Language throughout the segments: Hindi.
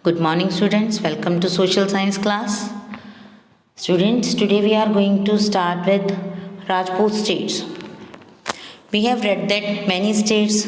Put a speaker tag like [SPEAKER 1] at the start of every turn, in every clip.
[SPEAKER 1] Good morning, students. Welcome to social science class. Students, today we are going to start with Rajput states. We have read that many states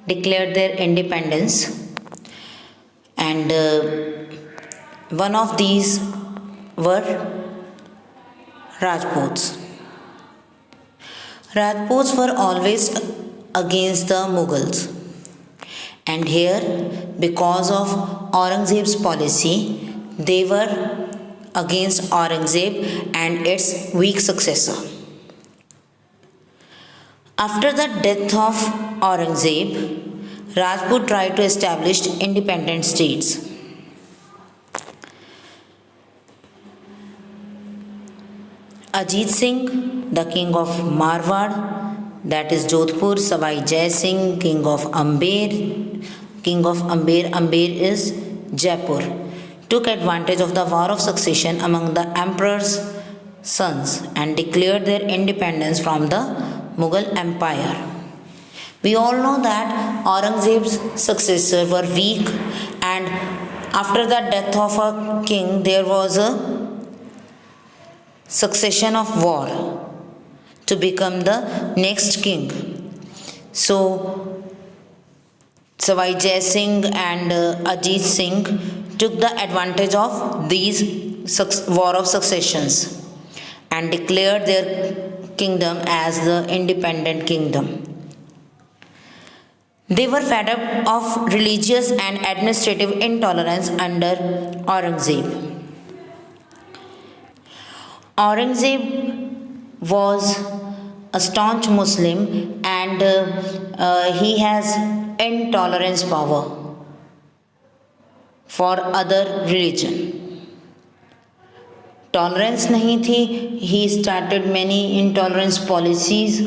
[SPEAKER 1] declared their independence, and one of these were Rajputs. Rajputs were always against the Mughals, and here, because of Aurangzeb's policy, they were against Aurangzeb and its weak successor. After the death of Aurangzeb, Rajput tried to establish independent states. Ajit Singh, the king of Marwar, that is Jodhpur, Savai Jai Singh, king of Amber, Amber is Jaipur, took advantage of the war of succession among the emperor's sons and declared their independence from the Mughal Empire. We all know that Aurangzeb's successors were weak, and after the death of a king, there was a succession of war to become the next king. So Savai Jai Singh and Ajit Singh took the advantage of these war of successions and declared their kingdom as the independent kingdom. They were fed up of religious and administrative intolerance under Aurangzeb. Aurangzeb was a staunch Muslim, and he has intolerance power for other religion. Tolerance nahi thi, he started many intolerance policies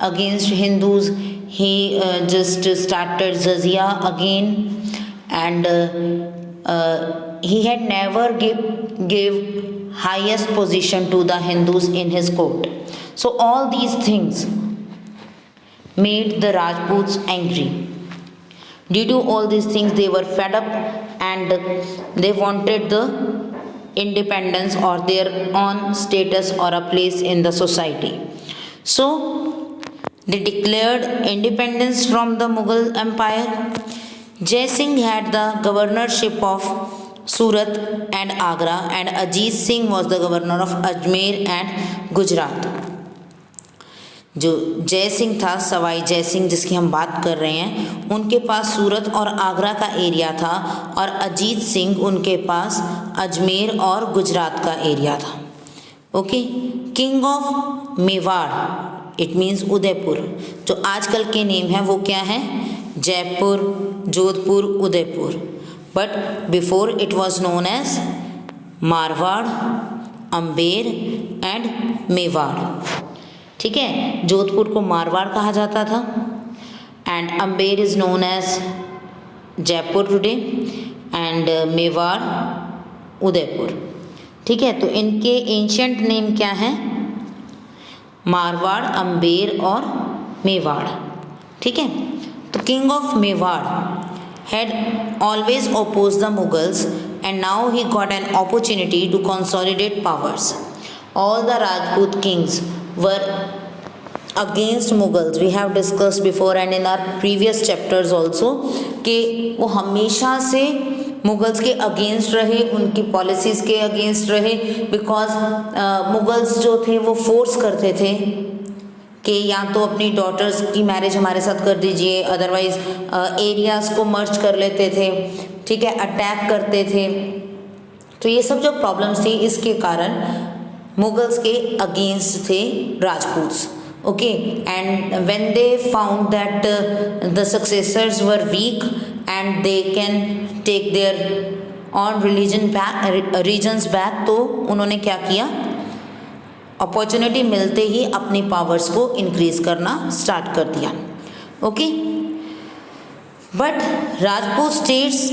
[SPEAKER 1] against Hindus. He just started jizya again, and he had never give highest position to the Hindus in his court. So all these things made the Rajputs angry. Due to all these things, they were fed up and they wanted the independence or their own status or a place in the society. So they declared independence from the Mughal Empire. Jai Singh had the governorship of Surat and Agra, and Ajit Singh was the governor of Ajmer and Gujarat. जो जय सिंह था, सवाई जय सिंह जिसकी हम बात कर रहे हैं, उनके पास सूरत और आगरा का एरिया था, और अजीत सिंह उनके पास अजमेर और गुजरात का एरिया था. Okay. King of Mewar, it means Udaipur. जो आजकल के नेम है वो क्या है? Jaipur, Jodhpur, Udaipur. But before it was known as Marwar, Amber and Mewar. ठीक है. जोधपुर को मारवाड़ कहा जाता था, and Amber is known as Jaipur today, and Mewar Udaipur. ठीक है. तो इनके एंशियंट नेम क्या हैं? मारवाड़, अम्बेर और मेवाड़. ठीक है. तो king of Mewar had always opposed the Mughals, and now he got an opportunity to consolidate powers. All the Rajput kings were against Mughals. We have discussed before and in our previous chapters also कि वो हमेशा से मुगल्स के अगेंस्ट रहे, उनकी पॉलिसीज़ के अगेंस्ट रहे, बिकॉज मुगल्स जो थे वो फोर्स करते थे कि या तो अपनी डॉटर्स की मैरिज हमारे साथ कर दीजिए, अदरवाइज एरियाज़ को मर्ज कर लेते थे. ठीक है. अटैक करते थे. तो ये सब जो प्रॉब्लम्स थी, इसके कारण मुगल्स के अगेंस्ट थे Rajputs. Okay. And when they found that the successors were weak and they can take their on regions back, तो उन्होंने क्या किया? अपॉर्चुनिटी मिलते ही अपनी पावर्स को इंक्रीज करना स्टार्ट कर दिया. Okay. But Rajput states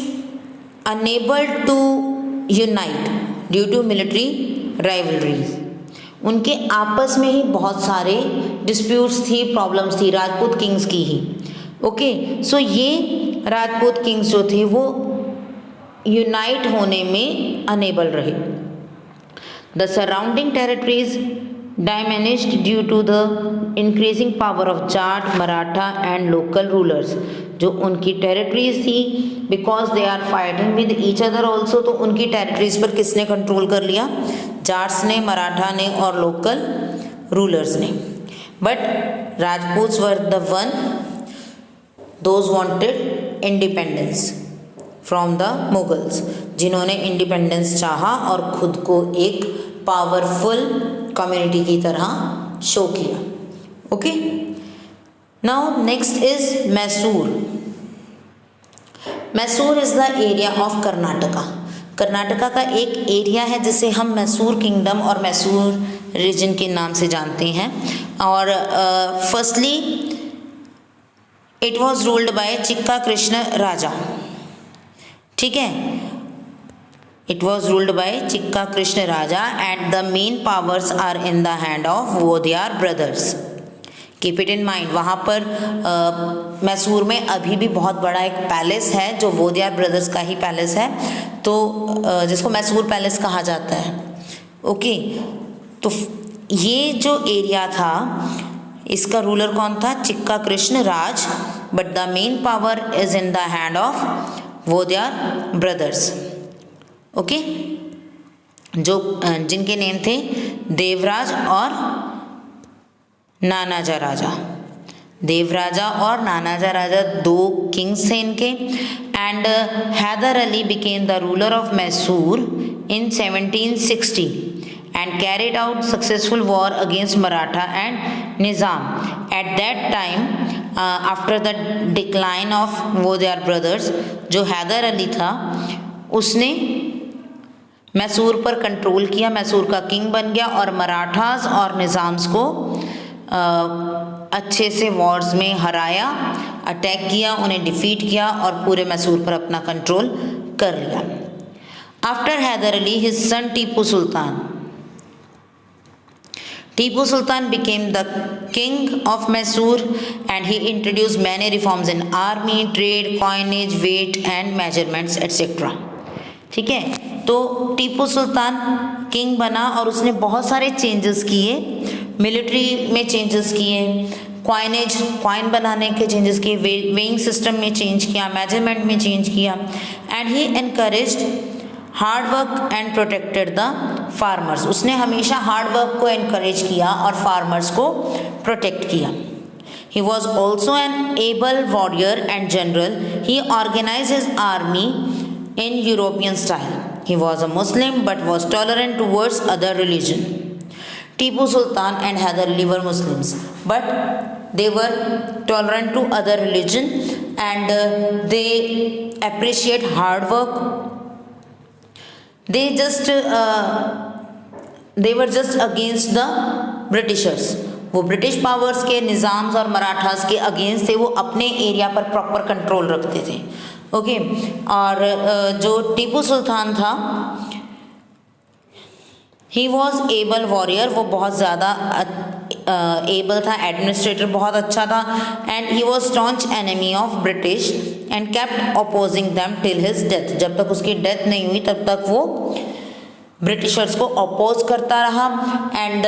[SPEAKER 1] unable to unite due to military rivalries. उनके आपस में ही बहुत सारे डिस्प्यूट्स थी, प्रॉब्लम्स थी राजपूत किंग्स की ही. ओके. सो ये राजपूत किंग्स जो थे वो यूनाइट होने में अनेबल रहे। The surrounding territories diminished due to the increasing power of Jat, Maratha and local rulers. जो उनकी टेरिटरीज थी, because they are fighting with each other also, तो उनकी टेरिटरीज पर किसने कंट्रोल कर लिया? जाट्स ने, मराठा ने और लोकल रूलर्स ने। But Rajputs were the one those wanted independence from the Mughals, जिन्होंने इंडिपेंडेंस चाहा और खुद को एक पावरफुल कम्युनिटी की तरह शो किया। Okay, now next is Mysore. Mysore is the area of Karnataka. Karnataka का एक एरिया है जिसे हम मैसूर किंगडम और मैसूर रीजन के नाम से जानते हैं। और firstly it was ruled by Chikka Krishna Raja. ठीक है, it was ruled by Chikka Krishna Raja and the main powers are in the hand of Vodiyar brothers. Keep it in mind, वहाँ पर मैसूर में अभी भी बहुत बड़ा एक पैलेस है जो वोदियार ब्रदर्स का ही पैलेस है, तो जिसको मैसूर पैलेस कहा जाता है। ओके, तो ये जो एरिया था इसका रूलर कौन था? Chikka Krishna Raj, but the main power is in the hand of Wodeyar brothers. Okay, जो जिनके नेम थे देवराज और नानाजा राजा। देवराजा और नानाजा राजा दो किंग्स थे इनके। And Hyder Ali became the ruler of Mysore in 1760 and carried out successful war against Maratha and Nizam. At that time after the decline of Wodeyar brothers, जो हैदर अली था उसने मैसूर पर कंट्रोल किया, मैसूर का किंग बन गया और मराठास और निज़ाम्स को अच्छे से वॉर्स में हराया, अटैक किया, उन्हें डिफीट किया और पूरे मैसूर पर अपना कंट्रोल कर लिया। After Hyder Ali his son Tipu Sultan. Tipu Sultan became the king of Mysore and he introduced many reforms in army, trade, coinage, weight and measurements etc. ठीक है, तो टीपू सुल्तान किंग बना और उसने बहुत सारे चेंजेस किए, मिलिट्री में चेंजेस किए, कॉइन बनाने के चेंजेस किए, वेइंग सिस्टम में चेंज किया, मेजरमेंट में चेंज किया। And he encouraged hard work and protected the farmers. उसने हमेशा हार्ड वर्क को एनकरेज किया और फार्मर्स को प्रोटेक्ट किया। He was also an able warrior and general. He organise his army in European style. He was a Muslim but was tolerant towards other religion. Tipu Sultan and Hyder Ali were Muslims, but they were tolerant to other religion and they appreciate hard work. They were just against the Britishers. वो ब्रिटिश पावर्स के, निज़ाम्स और मराठास के अगेंस्ट थे। वो अपने एरिया पर प्रॉपर कंट्रोल रखते थे। ओके, और जो टीपू सुल्तान था, ही वॉज एबल वॉरियर, वो बहुत ज़्यादा एबल था, एडमिनिस्ट्रेटर बहुत अच्छा था। And he was staunch enemy of British and kept opposing them till his death. जब तक उसकी डेथ नहीं हुई तब तक वो ब्रिटिशर्स को अपोज करता रहा। And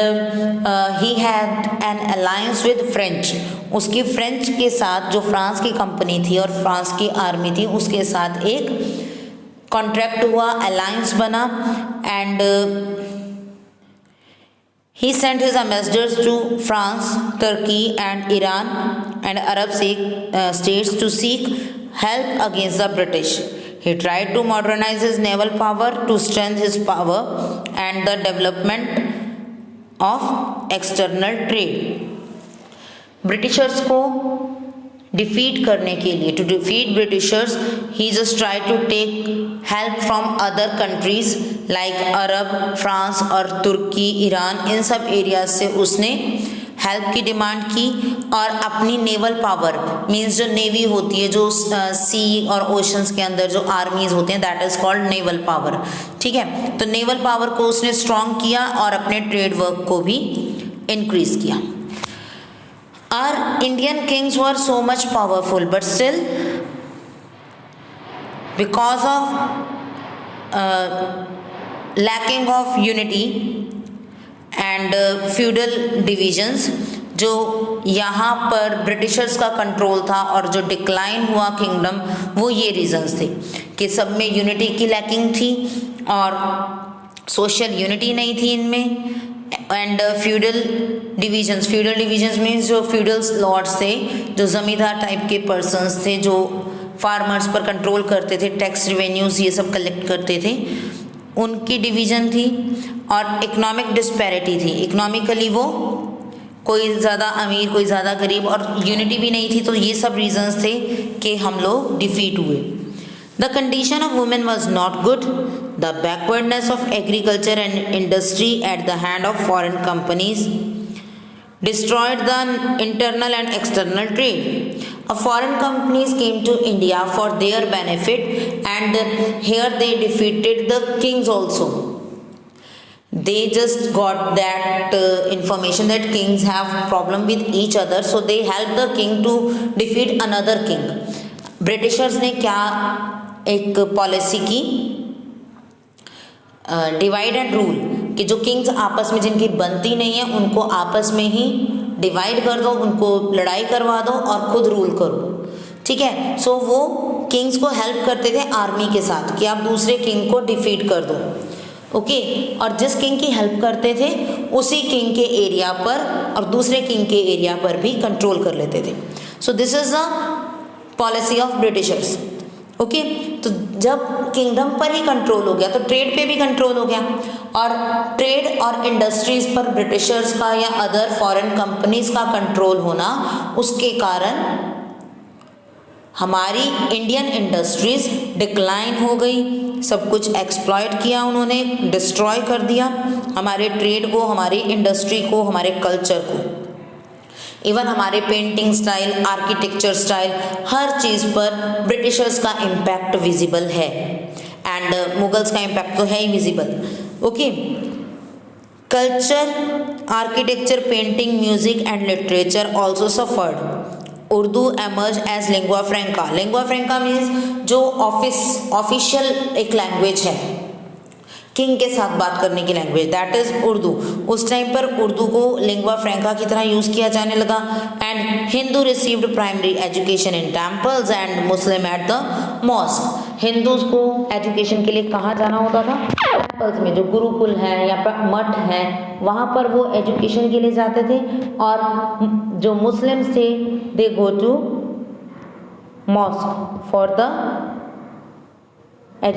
[SPEAKER 1] he had an alliance with French. उसकी फ्रेंच के साथ, जो फ्रांस की कंपनी थी और फ्रांस की आर्मी थी, उसके साथ एक कॉन्ट्रैक्ट हुआ, अलायंस बना। And he sent his ambassadors to France, Turkey and Iran and Arab states to seek help against the British. He tried to modernize his naval power to strengthen his power and the development of external trade. Britishers को डिफीट करने के लिए, to defeat Britishers, he just try to take help from other countries like Arab, France और तुर्की, ईरान, इन सब एरियाज से उसने हेल्प की डिमांड की। और अपनी नेवल पावर, मींस जो नेवी होती है, जो सी और ओशंस के अंदर जो आर्मीज होते हैं, that is called naval power. ठीक है, तो नेवल पावर को उसने स्ट्रॉन्ग किया और अपने ट्रेड वर्क को भी इंक्रीज किया। Our Indian kings were so much powerful, but still, because of lacking of unity and feudal divisions, जो यहाँ पर ब्रिटिशर्स का कंट्रोल था और जो डिक्लाइन हुआ किंगडम, वो ये रीजंस थे कि सब में यूनिटी की लैकिंग थी और सोशल यूनिटी नहीं थी इनमें। एंड फ्यूडल डिविजन्स मीन्स जो फ्यूडल लॉर्ड्स थे, जो जमींदार टाइप के पर्सन्स थे, जो फार्मर्स पर कंट्रोल करते थे, टैक्स रिवेन्यूज ये सब कलेक्ट करते थे, उनकी डिवीजन थी। और इकोनॉमिक डिस्पैरिटी थी, इकोनॉमिकली वो कोई ज़्यादा अमीर कोई ज़्यादा गरीब, और यूनिटी भी नहीं थी। तो ये सब रीजंस थे कि हम लोग डिफीट हुए। The condition of women was not good, the backwardness of agriculture and industry at the hand of foreign companies destroyed the internal and external trade. Foreign companies came to India for their benefit, and here they defeated the kings also. They just got that information that kings have problem with each other, so they helped the king to defeat another king. Britishers ने क्या एक पॉलिसी की, डिवाइड एंड रूल, कि जो किंग्स आपस में जिनकी बनती नहीं है उनको आपस में ही डिवाइड कर दो, उनको लड़ाई करवा दो और खुद रूल करो। ठीक है, सो वो किंग्स को हेल्प करते थे आर्मी के साथ कि आप दूसरे किंग को डिफीट कर दो। ओके, और जिस किंग की हेल्प करते थे उसी किंग के एरिया पर और दूसरे किंग के एरिया पर भी कंट्रोल कर लेते थे। So this is the policy of Britishers. Okay, तो जब किंगडम पर ही कंट्रोल हो गया तो ट्रेड पे भी कंट्रोल हो गया, और ट्रेड और इंडस्ट्रीज पर ब्रिटिशर्स का या अदर फॉरेन कंपनीज का कंट्रोल होना, उसके कारण हमारी इंडियन इंडस्ट्रीज डिक्लाइन हो गई। सब कुछ एक्सप्लॉइट किया उन्होंने, डिस्ट्रॉय कर दिया हमारे ट्रेड को, हमारी इंडस्ट्री को, हमारे कल्चर को। इवन हमारे पेंटिंग स्टाइल, आर्किटेक्चर स्टाइल, हर चीज़ पर ब्रिटिशर्स का इम्पैक्ट विजिबल है, एंड मुगल्स का इम्पैक्ट तो है ही visible. Okay, culture, architecture, painting, music and literature also suffered. Urdu emerge as lingua franca. Lingua franca means जो ऑफिशियल एक लैंग्वेज है, किंग के साथ बात करने की लैंग्वेज, दैट इज उर्दू। उस टाइम पर उर्दू को लिंगुआ फ्रेंका की तरह यूज किया जाने लगा। And Hindu received primary education in temples and Muslim at the mosque. Hindus को एजुकेशन के लिए कहाँ जाना होता था? टेम्पल्स में, जो गुरुकुल हैं या मठ हैं, वहाँ पर वो एजुकेशन के लिए जाते थे। और जो मुस्लिम्स थे, they go to mosque for the